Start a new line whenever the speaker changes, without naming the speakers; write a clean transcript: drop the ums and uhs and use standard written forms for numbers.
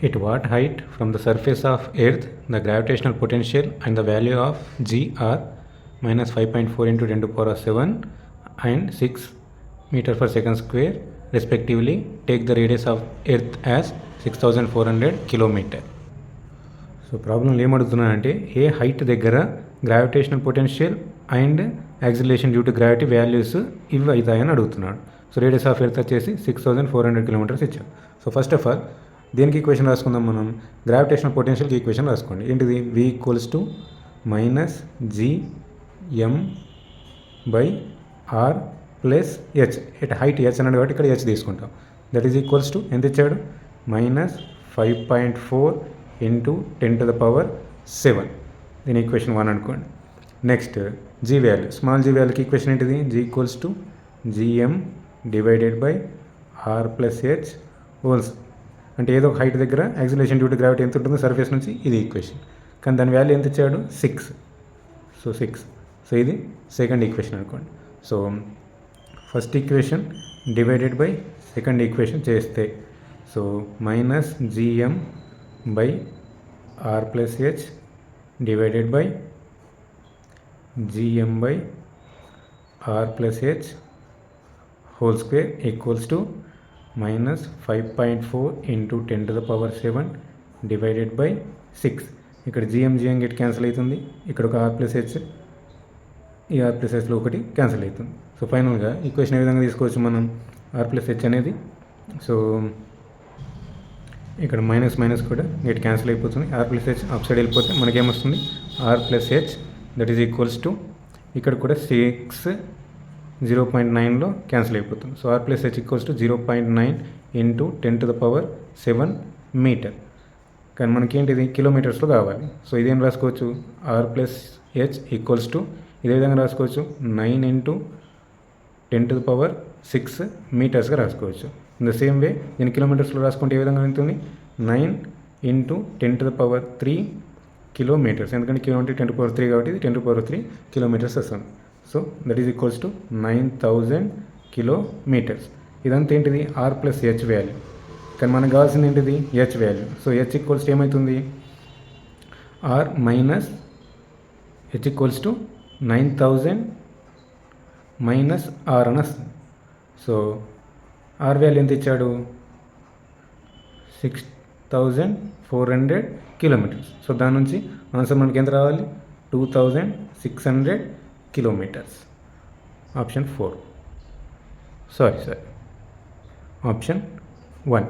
At what height from the surface of Earth the gravitational potential and the value of G are minus 5.4 into 10 to the power of 7 and 6 meter per second square respectively. Take the radius of Earth as 6400 kilometer. So ప్రాబ్లంలో ఏమడుగుతున్నానంటే ఏ height దగ్గర gravitational potential and acceleration due to gravity values ఇవి అవుతాయని అడుగుతున్నాడు. So radius of earth వచ్చేసి 6400 kilometres ఇచ్చాడు. So first of all దేనికి equation రాసుకుందాం మనం, gravitational పొటెన్షియల్కి equation రాసుకోండి. ఏంటిది, V equals to minus GM by R plus H. It height H అన్నాడు కాబట్టి ఇక్కడ హెచ్ తీసుకుంటాం. దట్ ఈజ్ ఈక్వల్స్ టు ఎంత ఇచ్చాడు, minus 5.4 into 10 to the power 7. దీని ఈక్వేషన్ 1 అనుకోండి. Next G value, small G వాల్యూకి ఈక్వేషన్ ఏంటిది, G equals to GM divided by R plus H whole. అంటే ఏదో ఒక హైట్ దగ్గర యాక్సిలరేషన్ డ్యూ టు గ్రావిటీ ఎంత ఉంటుందో సర్ఫేస్ నుంచి, ఇది ఈక్వేషన్. కానీ దాని వాల్యూ ఎంత ఇచ్చాడు, 6. సో 6. సో ఇది సెకండ్ ఈక్వేషన్ అనుకోండి. So first equation divided by second equation చేస్తే, so minus GM by R plus H divided by GM by R plus H whole square equals to minus 5.4 into 10 to the power 7 divided by 6. ఇక్కడ GM get cancel అవుతుంది, ఇక్కడ ఒక R plus H, ఈ R plus హెచ్లో ఒకటి cancel అవుతుంది. So ఫైనల్గా equation ఏ విధంగా తీసుకోవచ్చు మనం, R ప్లస్ హెచ్ అనేది, సో ఇక్కడ మైనస్ మైనస్ కూడా గెట్ క్యాన్సిల్ అయిపోతుంది, R plus H up side వెళ్ళిపోతే మనకేమొస్తుంది, R plus H that is equals to, ఇక్కడ కూడా 6 0.9లో క్యాన్సిల్ అయిపోతుంది. So R plus H equals to 0.9 into 10 to the power 7 metre. కానీ మనకేంటిది కిలోమీటర్స్లో కావాలి. సో ఇదేం రాసుకోవచ్చు, R plus H equals to ఇదే విధంగా రాసుకోవచ్చు, 9 ఇంటూ 10 to the power 6 మీటర్స్గా రాసుకోవచ్చు. ఇన్ ద సేమ్ వే దీన్ని కిలోమీటర్స్లో రాసుకుంటే ఏ విధంగా ఉంటుంది, 9 into 10 to the power 3 kilometres. ఎందుకంటే కిలోమీటర్ 10 to the power 3 కాబట్టి ఇది 10 to the power 3 కిలోమీటర్స్ వస్తుంది. So that is equals to 9000 kilometres. ఇదంతా ఏంటిది, R ప్లస్ హెచ్ వాల్యూ. కానీ మనకు కావాల్సింది ఏంటిది, H value. So H equals to ఏమవుతుంది, R minus H equals to 9000 minus R అని వస్తుంది. సో R వాల్యూ ఎంత ఇచ్చాడు, 6400 కిలోమీటర్స్. సో దాని నుంచి ఆన్సర్ మనకి ఎంత రావాలి, 2600 కిలోమీటర్స్. Option 4, sorry option 1.